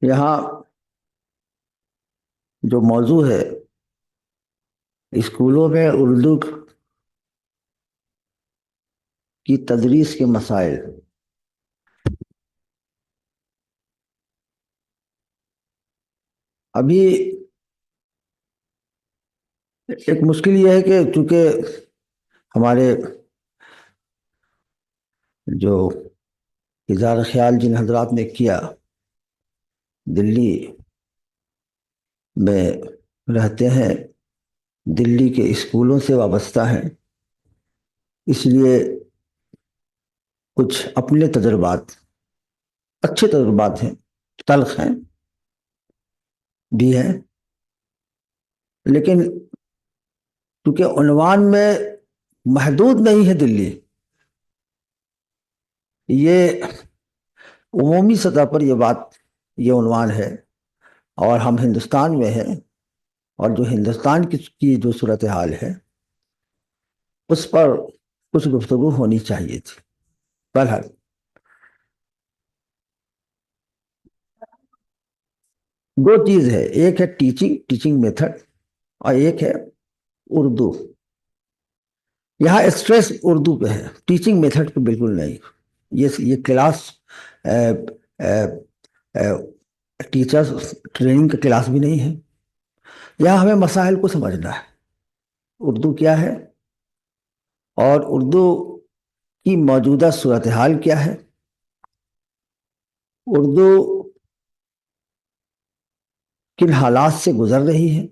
یہاں جو موضوع ہے اسکولوں میں اردو کی تدریس کے مسائل، ابھی ایک مشکل یہ ہے کہ چونکہ ہمارے جو اظہار خیال جن حضرات نے کیا دلی میں رہتے ہیں، دلی کے اسکولوں سے وابستہ ہیں، اس لیے کچھ اپنے تجربات، اچھے تجربات ہیں، تلخ ہیں بھی ہیں، لیکن کیونکہ عنوان میں محدود نہیں ہے دلی، یہ عمومی سطح پر یہ عنوان ہے، اور ہم ہندوستان میں ہیں، اور جو ہندوستان کی جو صورتحال ہے اس پر کچھ گفتگو ہونی چاہیے تھی۔ بہرحال دو چیز ہے، ایک ہے ٹیچنگ میتھڈ، اور ایک ہے اردو۔ یہاں اسٹریس اردو پہ ہے، ٹیچنگ میتھڈ پہ بالکل نہیں۔ یہ کلاس ٹیچرز ٹریننگ کا کلاس بھی نہیں ہے، یہاں ہمیں مسائل کو سمجھنا ہے، اردو کیا ہے اور اردو کی موجودہ صورتحال کیا ہے، اردو کن حالات سے گزر رہی ہے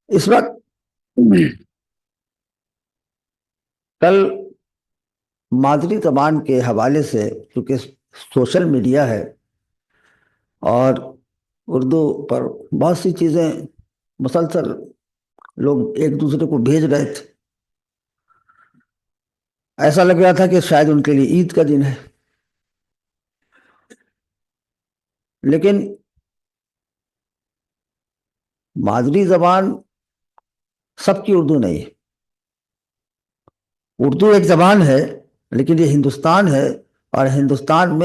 اس وقت۔ کل مادری زبان کے حوالے سے چونکہ سوشل میڈیا ہے اور اردو پر بہت سی چیزیں مسلسل لوگ ایک دوسرے کو بھیج رہے تھے، ایسا لگ رہا تھا کہ شاید ان کے لیے عید کا دن ہے، لیکن مادری زبان سب کی اردو نہیں ہے۔ اردو ایک زبان ہے، لیکن یہ ہندوستان ہے، اور ہندوستان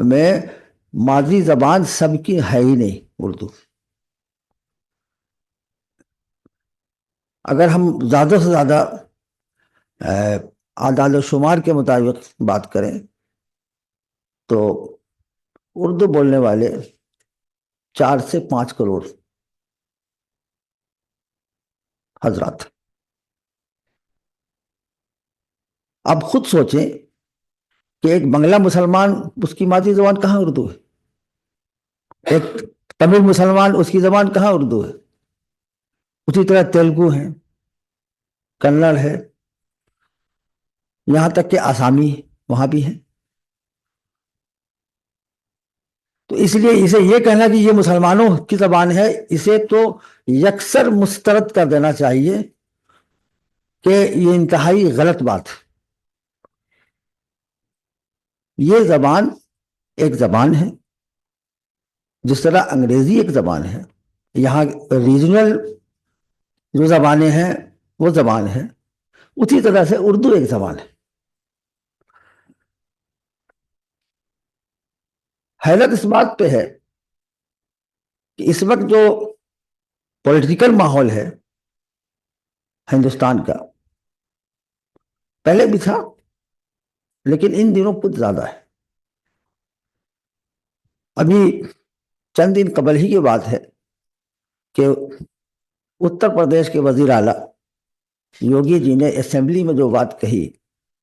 میں مادری زبان سب کی ہے ہی نہیں اردو۔ اگر ہم زیادہ سے زیادہ اعداد و شمار کے مطابق بات کریں تو اردو بولنے والے 4 سے 5 کروڑ حضرات۔ اب خود سوچیں کہ ایک بنگلہ مسلمان، اس کی مادری زبان کہاں اردو ہے؟ ایک تمل مسلمان، اس کی زبان کہاں اردو ہے؟ اسی طرح تیلگو ہے، کنڑ ہے، یہاں تک کہ آسامی وہاں بھی ہے۔ تو اس لیے اسے یہ کہنا کہ یہ مسلمانوں کی زبان ہے، اسے تو یکسر مسترد کر دینا چاہیے کہ یہ انتہائی غلط بات ہے۔ یہ زبان ایک زبان ہے، جس طرح انگریزی ایک زبان ہے، یہاں ریجنل جو زبانیں ہیں وہ زبان ہے، اسی طرح سے اردو ایک زبان ہے۔ حیرت اس بات پہ ہے کہ اس وقت جو پولیٹیکل ماحول ہے ہندوستان کا، پہلے بھی تھا لیکن ان دنوں کچھ زیادہ ہے۔ ابھی چند دن قبل ہی کی بات ہے کہ اتر پردیش کے وزیر اعلیٰ یوگی جی نے اسمبلی میں جو بات کہی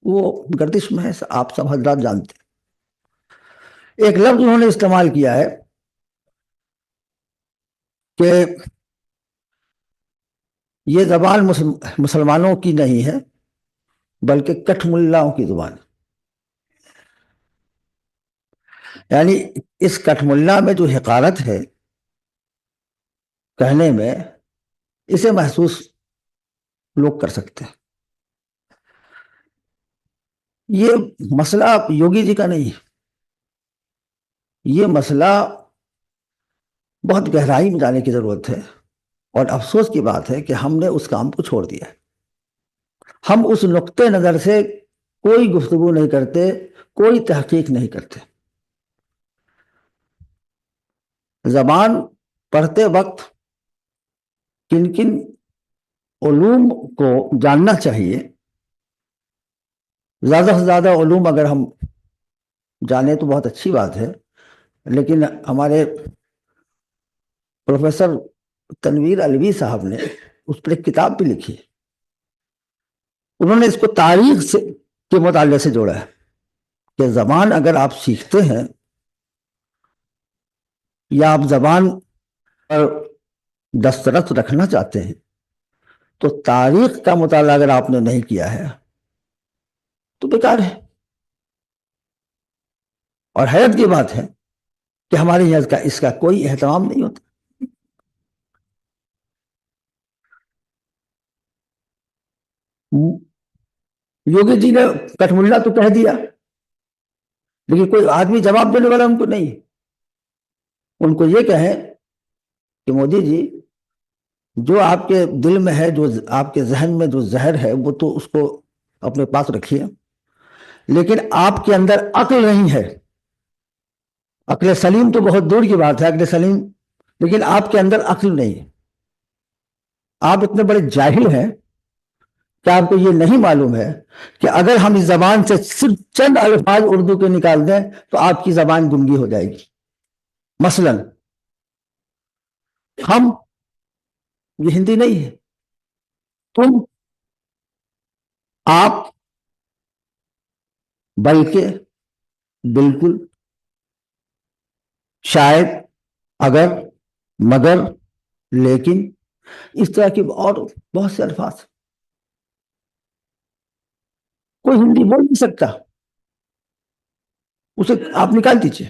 وہ گردش میں ہے، آپ سب حضرات جانتے ہیں۔ ایک لفظ انہوں نے استعمال کیا ہے کہ یہ زبان مسلمانوں کی نہیں ہے بلکہ کٹھ ملاؤں کی زبان ہے۔ یعنی اس کٹھ ملا میں جو حقارت ہے کہنے میں، اسے محسوس لوگ کر سکتے ہیں۔ یہ مسئلہ یوگی جی کا نہیں ہے، یہ مسئلہ بہت گہرائی میں جانے کی ضرورت ہے، اور افسوس کی بات ہے کہ ہم نے اس کام کو چھوڑ دیا ہے۔ ہم اس نقطۂ نظر سے کوئی گفتگو نہیں کرتے، کوئی تحقیق نہیں کرتے۔ زبان پڑھتے وقت کن کن علوم کو جاننا چاہیے. زیادہ سے زیادہ علوم اگر ہم جانیں تو بہت اچھی بات ہے، لیکن ہمارے پروفیسر تنویر علوی صاحب نے اس پر ایک کتاب بھی لکھی. انہوں نے اس کو تاریخ سے کے مطالعے سے جوڑا ہے کہ زبان اگر آپ سیکھتے ہیں یا آپ زبان پر دسترس رکھنا چاہتے ہیں تو تاریخ کا مطالعہ اگر آپ نے نہیں کیا ہے تو بیکار ہے. اور حیرت کی بات ہے کہ ہمارے یہاں اس کا کوئی اہتمام نہیں ہوتا. یوگی جی نے کٹھملا تو کہہ دیا، لیکن کوئی آدمی جواب دینے والا ان کو نہیں. ان کو یہ کہیں کہ مودی جی جو آپ کے دل میں ہے، جو آپ کے ذہن میں جو زہر ہے، وہ تو اس کو اپنے پاس رکھیے، لیکن آپ کے اندر عقل نہیں ہے. عقل سلیم تو بہت دور کی بات ہے، عقل سلیم، لیکن آپ کے اندر عقل نہیں ہے. آپ اتنے بڑے جاہل ہیں کہ آپ کو یہ نہیں معلوم ہے کہ اگر ہم اس زبان سے صرف چند الفاظ اردو کے نکال دیں تو آپ کی زبان گنگی ہو جائے گی. مثلا ہم، یہ ہندی نہیں ہے، تم، آپ، بلکہ، بالکل، شاید، اگر، مگر، لیکن، اس طرح کے اور بہت سے الفاظ کوئی ہندی بول نہیں سکتا، اسے آپ نکال دیجیے.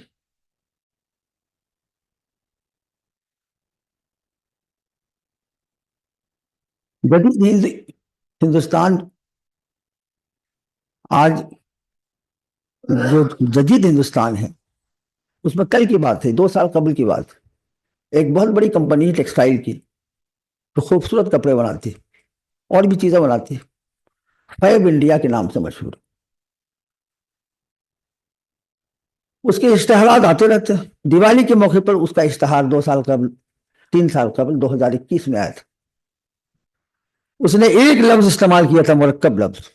جدید ہندوستان آج جو جدید ہندوستان ہے اس میں کل کی بات ہے، 2 سال قبل کی بات، ایک بہت بڑی کمپنی ہے ٹیکسٹائل کی جو خوبصورت کپڑے بناتی اور بھی چیزیں بناتی، فیب انڈیا کے نام سے مشہور. اس کے اشتہارات آتے رہتے ہیں. دیوالی کے موقع پر اس کا اشتہار 2 سال قبل، 3 سال قبل 2021 میں آیا تھا. اس نے ایک لفظ استعمال کیا تھا، مرکب لفظ،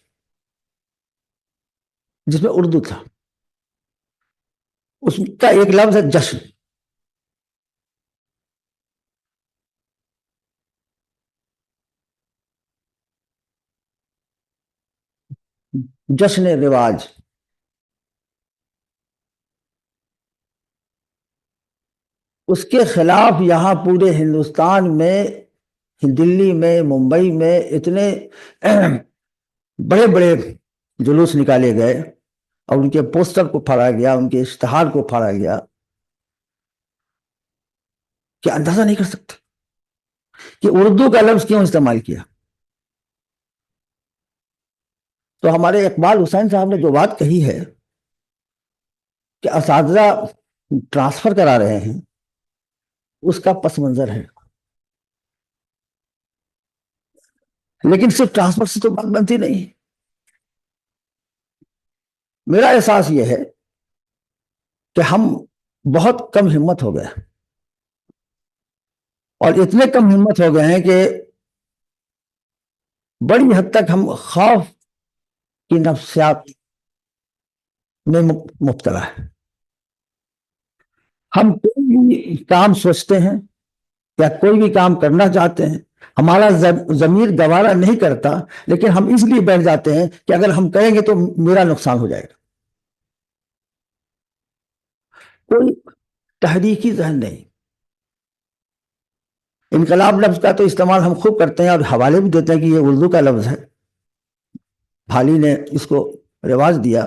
جس میں اردو تھا. اس کا ایک لفظ ہے جشن. جشن رواج. اس کے خلاف یہاں پورے ہندوستان میں، دلی میں، ممبئی میں اتنے بڑے بڑے جلوس نکالے گئے اور ان کے پوسٹر کو پھاڑا گیا، ان کے اشتہار کو پھاڑا گیا کہ اندازہ نہیں کر سکتے کہ اردو کا لفظ کیوں استعمال کیا. تو ہمارے اقبال حسین صاحب نے جو بات کہی ہے کہ اساتذہ ٹرانسفر کرا رہے ہیں، اس کا پس منظر ہے. لیکن صرف ٹرانسفر سے تو بات بنتی نہیں. میرا احساس یہ ہے کہ ہم بہت کم ہمت ہو گئے، اور اتنے کم ہمت ہو گئے ہیں کہ بڑی حد تک ہم خوف کی نفسیات میں مبتلا ہے. ہم کوئی بھی کام سوچتے ہیں یا کوئی بھی کام کرنا چاہتے ہیں، ہمارا ضمیر گوارا نہیں کرتا، لیکن ہم اس لیے بیٹھ جاتے ہیں کہ اگر ہم کریں گے تو میرا نقصان ہو جائے گا. کوئی تحریکی ذہن نہیں. انقلاب لفظ کا تو استعمال ہم خوب کرتے ہیں اور حوالے بھی دیتے ہیں کہ یہ اردو کا لفظ ہے، بھالی نے اس کو رواج دیا،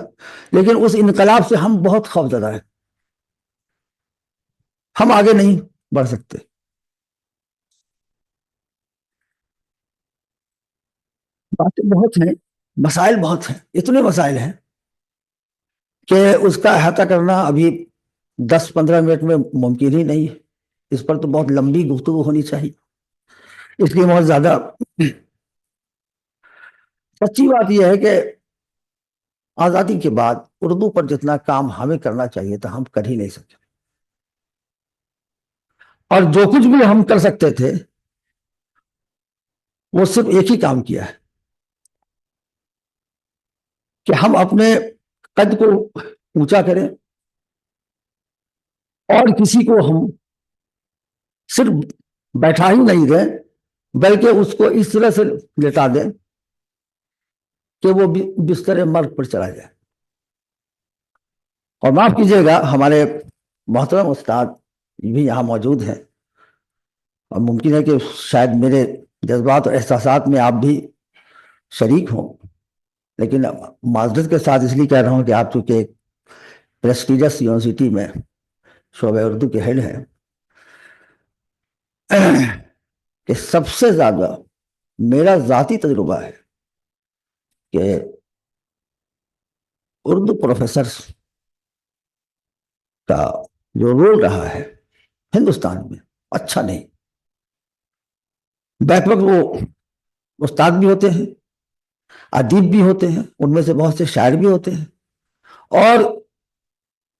لیکن اس انقلاب سے ہم بہت خوف زدہ ہیں. ہم آگے نہیں بڑھ سکتے. باتیں بہت ہیں، مسائل بہت ہیں، اتنے مسائل ہیں کہ اس کا احاطہ کرنا ابھی 10-15 منٹ میں ممکن ہی نہیں ہے. اس پر تو بہت لمبی گفتگو ہونی چاہیے، اس لیے بہت زیادہ. سچی بات یہ ہے کہ آزادی کے بعد اردو پر جتنا کام ہمیں کرنا چاہیے تھا ہم کر ہی نہیں سکتے. اور جو کچھ بھی ہم کر سکتے تھے وہ صرف ایک ہی کام کیا ہے کہ ہم اپنے قد کو اونچا کریں اور کسی کو ہم صرف بیٹھا ہی نہیں دیں بلکہ اس کو اس طرح سے لٹا دیں کہ وہ بستر مرگ پر چلا جائے. اور معاف کیجیے گا ہمارے محترم استاد بھی یہاں موجود ہیں اور ممکن ہے کہ شاید میرے جذبات اور احساسات میں آپ بھی شریک ہوں, لیکن معذرت کے ساتھ اس لیے کہہ رہا ہوں کہ آپ چونکہ ایک پریسٹیجس یونیورسٹی میں شعبہ اردو کے ہیڈ ہیں کہ سب سے زیادہ میرا ذاتی تجربہ ہے کہ اردو پروفیسر کا جو رول رہا ہے ہندوستان میں اچھا نہیں. بیک وقت وہ استاد بھی ہوتے ہیں, ادیب بھی ہوتے ہیں, ان میں سے بہت سے شاعر بھی ہوتے ہیں, اور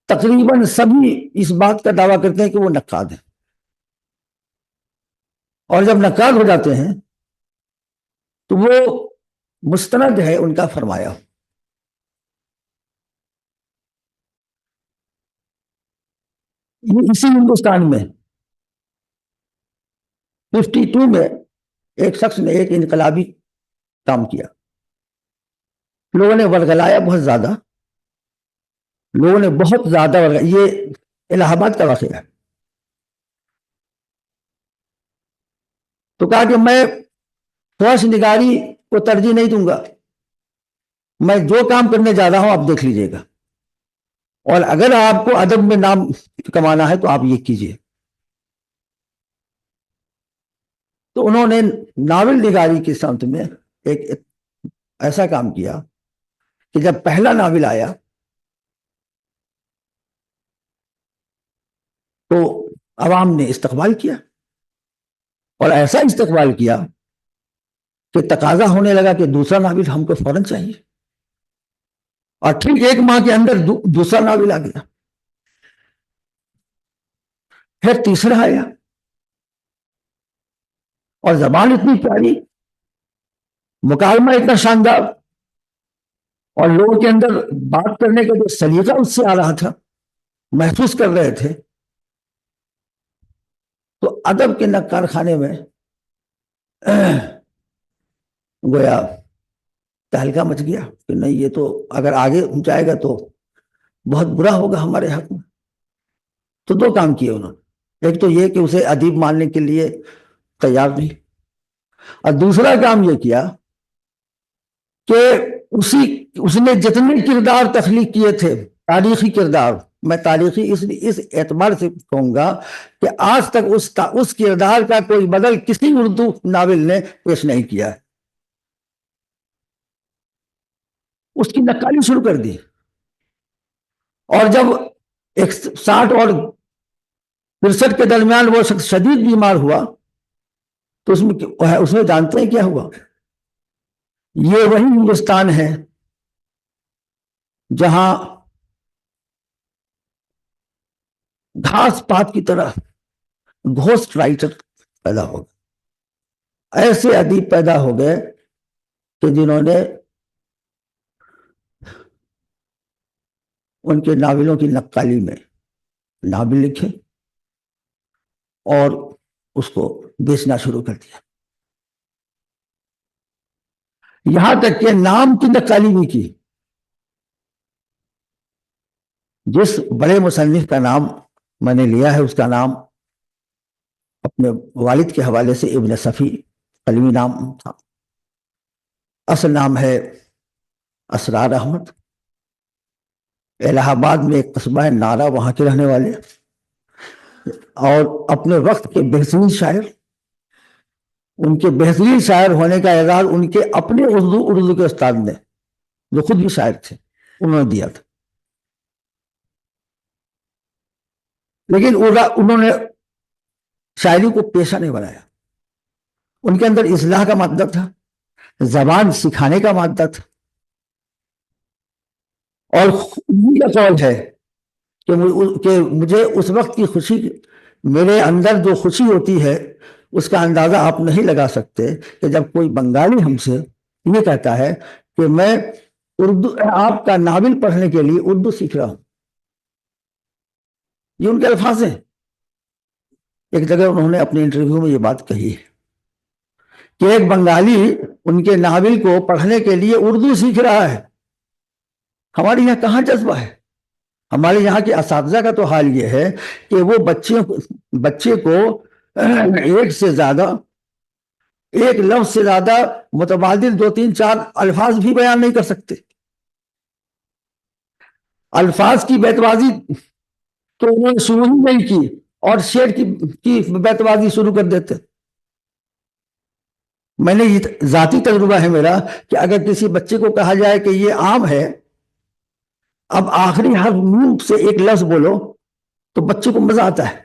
تقریباً سبھی اس بات کا دعویٰ کرتے ہیں کہ وہ نقاد ہیں. اور جب نقاد ہو جاتے ہیں تو وہ مستند ہے ان کا فرمایا. یہ اسی ہندوستان میں 52 میں ایک شخص نے ایک انقلابی کام کیا. لوگوں نے ورگلایا بہت زیادہ, لوگوں نے بہت زیادہ یہ الہ آباد کا واقعہ ہے. تو کہا کہ میں فوج نگاری کو ترجیح نہیں دوں گا, میں جو کام کرنے جا رہا ہوں آپ دیکھ لیجئے گا, اور اگر آپ کو ادب میں نام کمانا ہے تو آپ یہ کیجئے. تو انہوں نے ناول نگاری کی سمت میں ایک ایسا کام کیا کہ جب پہلا ناول آیا تو عوام نے استقبال کیا, اور ایسا استقبال کیا کہ تقاضا ہونے لگا کہ دوسرا ناول ہم کو فوراً چاہیے. اور ٹھیک 1 ماہ کے اندر دوسرا ناول آ گیا, پھر تیسرا آیا, اور زبان اتنی پیاری, مکالمہ اتنا شاندار, اور لوگوں کے اندر بات کرنے کا جو سلیقہ اس سے آ رہا تھا محسوس کر رہے تھے. تو ادب کے نقار خانے میں گویا تہلکہ مچ گیا کہ نہیں, یہ تو اگر آگے جائے گا تو بہت برا ہوگا ہمارے حق میں. تو 2 کام کیے انہوں نے, ایک تو یہ کہ اسے ادیب ماننے کے لیے تیار نہیں, اور دوسرا کام یہ کیا کہ اس نے جتنے کردار تخلیق کیے تھے تاریخی کردار, میں تاریخی اس اعتبار سے کہوں گا کہ آج تک اس کردار کا کوئی بدل کسی اردو ناول نے پیش نہیں کیا ہے, اس کی نقالی شروع کر دی. اور جب 60 اور 63 کے درمیان وہ شخص شدید بیمار ہوا تو اس میں جانتے ہیں کیا ہوا؟ یہ وہی ہندوستان ہے جہاں گھاس پات کی طرح گھوسٹ رائٹر پیدا ہو گئے, ایسے ادیب پیدا ہو گئے کہ جنہوں نے ان کے ناولوں کی نقالی میں ناول لکھے اور اس کو بیچنا شروع کر دیا. یہاں تک کہ نام کی نقالی بھی کی. جس بڑے مصنف کا نام میں نے لیا ہے اس کا نام اپنے والد کے حوالے سے ابن صفی قلمی نام تھا, اصل نام ہے اسرار احمد. الہ آباد میں ایک قصبہ ہے نارا, وہاں کے رہنے والے, اور اپنے وقت کے بہترین شاعر. ان کے بہترین شاعر ہونے کا اعزاز ان کے اپنے اردو کے استاد نے, جو خود بھی شاعر تھے, انہوں نے دیا تھا. لیکن انہوں نے شاعری کو پیشہ نہیں بنایا. ان کے اندر اصلاح کا مادہ تھا, زبان سکھانے کا مادہ تھا, اور یہ قول ہے کہ مجھے اس وقت کی خوشی میرے اندر جو خوشی ہوتی ہے اس کا اندازہ آپ نہیں لگا سکتے کہ جب کوئی بنگالی ہم سے یہ کہتا ہے کہ میں اردو آپ کا ناول پڑھنے کے لیے اردو سیکھ رہا ہوں. یہ ان کے الفاظ ہیں. ایک جگہ انہوں نے اپنے انٹرویو میں یہ بات کہی ہے کہ ایک بنگالی ان کے ناول کو پڑھنے کے لیے اردو سیکھ رہا ہے. ہمارے یہاں کہاں جذبہ ہے؟ ہمارے یہاں کے اساتذہ کا تو حال یہ ہے کہ وہ بچے کو ایک سے زیادہ ایک لفظ سے زیادہ متبادل 2 3 4 الفاظ بھی بیان نہیں کر سکتے. الفاظ کی بیت بازی تو انہوں نے شروع ہی نہیں کی اور شعر کی بیت بازی شروع کر دیتے. میں نے یہ ذاتی تجربہ ہے میرا کہ اگر کسی بچے کو کہا جائے کہ یہ آم ہے، اب آخری حرف نون سے ایک لفظ بولو تو بچے کو مزہ آتا ہے،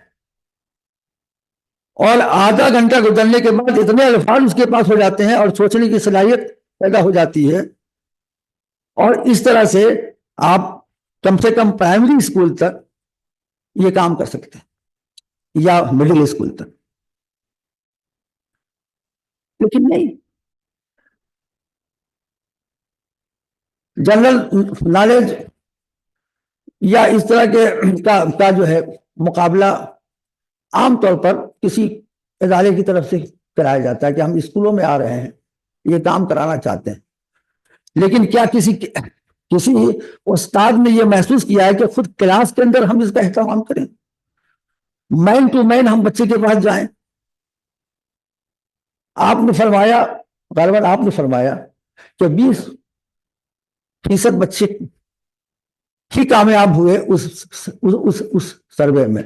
اور آدھا گھنٹہ گزرنے کے بعد اتنے الفاظ اس کے پاس ہو جاتے ہیں اور سوچنے کی صلاحیت پیدا ہو جاتی ہے. اور اس طرح سے آپ کم سے کم پرائمری اسکول تک یہ کام کر سکتے ہیں یا مڈل اسکول تک. لیکن نہیں، جنرل نالج یا اس طرح کے کا جو ہے مقابلہ عام طور پر کسی ادارے کی طرف سے کرایا جاتا ہے کہ ہم اسکولوں میں آ رہے ہیں، یہ کام کرانا چاہتے ہیں. لیکن کیا کسی استاد نے یہ محسوس کیا ہے کہ خود کلاس کے اندر ہم اس کا اہتمام کریں، مین ٹو مین ہم بچے کے پاس جائیں؟ آپ نے فرمایا، غالباً آپ نے فرمایا کہ 20% بچے ہی کامیاب ہوئے اس سروے میں.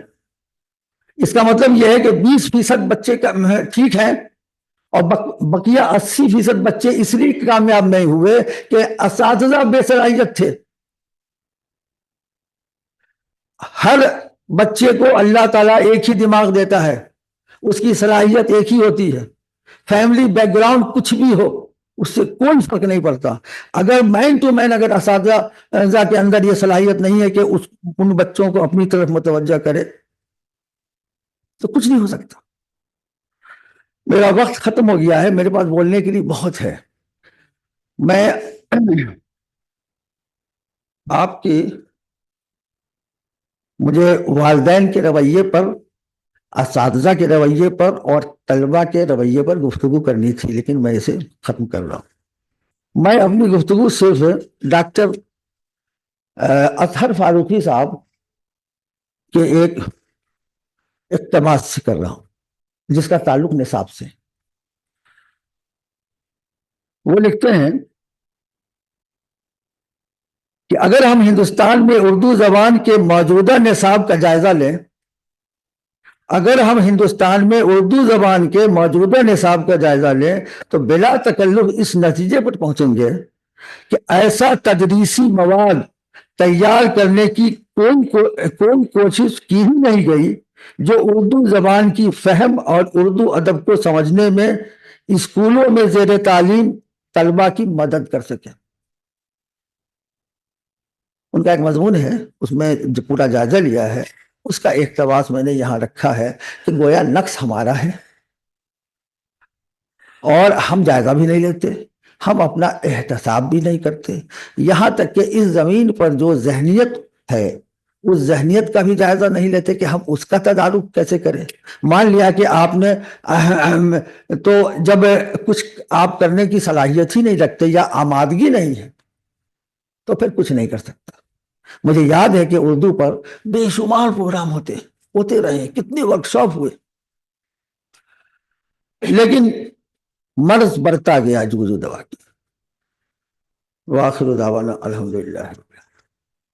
اس کا مطلب یہ ہے کہ 20% بچے ٹھیک ہیں اور بقیہ 80% بچے اس لیے کامیاب نہیں ہوئے کہ اساتذہ بے صلاحیت تھے. ہر بچے کو اللہ تعالیٰ ایک ہی دماغ دیتا ہے، اس کی صلاحیت ایک ہی ہوتی ہے. فیملی بیک گراؤنڈ کچھ بھی ہو اس سے کوئی فرق نہیں پڑتا. اگر مین ٹو مین اگر اساتذہ کے اندر یہ صلاحیت نہیں ہے کہ ان بچوں کو اپنی طرف متوجہ کرے تو کچھ نہیں ہو سکتا. میرا وقت ختم ہو گیا ہے، میرے پاس بولنے کے لیے بہت ہے. میں آپ کی مجھے والدین کے رویے پر، اساتذہ کے رویے پر اور طلبہ کے رویے پر گفتگو کرنی تھی، لیکن میں اسے ختم کر رہا ہوں. میں اپنی گفتگو صرف ڈاکٹر اطہر فاروقی صاحب کے ایک اقتباس سے کر رہا ہوں جس کا تعلق نصاب سے. وہ لکھتے ہیں کہ اگر ہم ہندوستان میں اردو زبان کے موجودہ نصاب کا جائزہ لیں، اگر ہم ہندوستان میں اردو زبان کے موجودہ نصاب کا جائزہ لیں تو بلا تکلف اس نتیجے پر پہنچیں گے کہ ایسا تدریسی مواد تیار کرنے کی کوئی کوشش کی ہی نہیں گئی جو اردو زبان کی فہم اور اردو ادب کو سمجھنے میں اسکولوں میں زیر تعلیم طلبہ کی مدد کر سکے. ان کا ایک مضمون ہے، اس میں جو پورا جائزہ لیا ہے اس کا اقتباس میں نے یہاں رکھا ہے کہ گویا نقص ہمارا ہے اور ہم جائزہ بھی نہیں لیتے، ہم اپنا احتساب بھی نہیں کرتے، یہاں تک کہ اس زمین پر جو ذہنیت ہے اس ذہنیت کا بھی جائزہ نہیں لیتے کہ ہم اس کا تدارک کیسے کریں. مان لیا کہ آپ نے تو جب کچھ آپ کرنے کی صلاحیت ہی نہیں رکھتے یا آمادگی نہیں ہے تو پھر کچھ نہیں کر سکتا. مجھے یاد ہے کہ اردو پر بے شمار پروگرام ہوتے رہے، کتنے ورکشاپ ہوئے، لیکن مرض بڑھتا گیا جگجو دوا کی. وآخر دعوانا الحمدللہ.